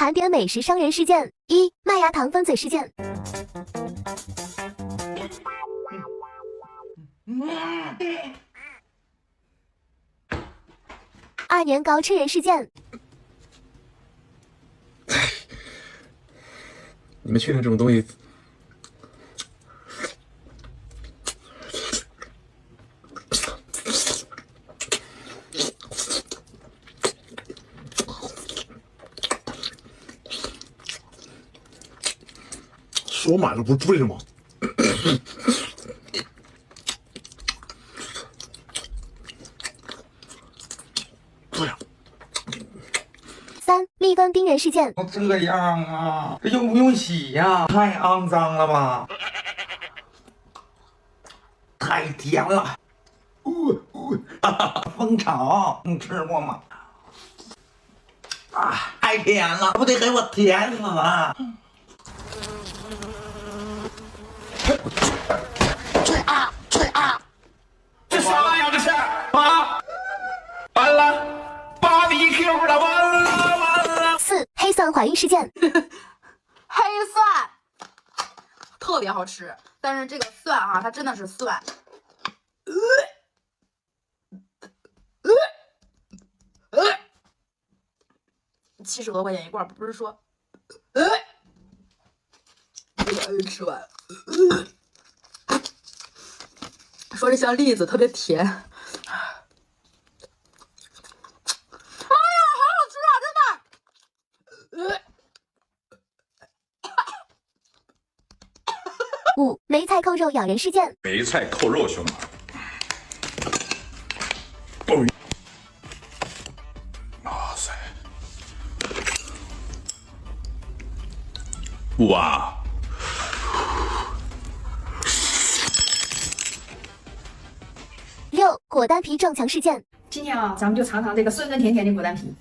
盘点美食伤人事件：一、麦芽糖分嘴事件。2、年糕吃人事件。你们确定这种东西？说买了不是对了吗？对呀。3、蜜蜂叮人事件。这样啊，这用不用洗呀？太肮脏了吧！太甜了。蜂巢，你吃过吗？啊，太甜了，不得给我甜死了！这啥呀？这是啊！完了，BBQ 了，完了！4、黑蒜怀孕事件。黑蒜特别好吃，但是这个蒜啊，它真的是蒜。70多块钱一罐，不是说吃完。说这像栗子，特别甜。哎呀，好好吃啊，真的。5、梅菜扣肉咬人事件。梅菜扣肉，兄弟。哇塞！哇！ 6、果丹皮撞墙事件。今天啊，咱们就尝尝这个酸酸甜甜的果丹皮。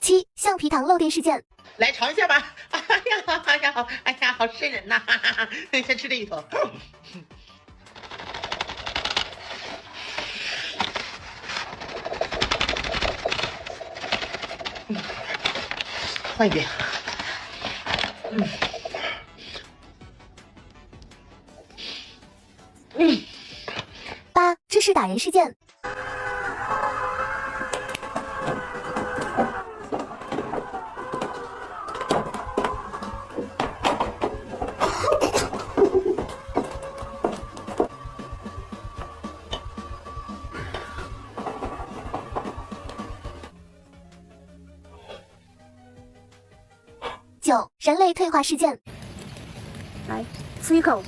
7、橡皮糖漏电事件。来尝一下吧！哎呀，好瘆人呐！先吃这一口。换一遍。8、芝士打人事件。9、人类退化事件。来，吃一口。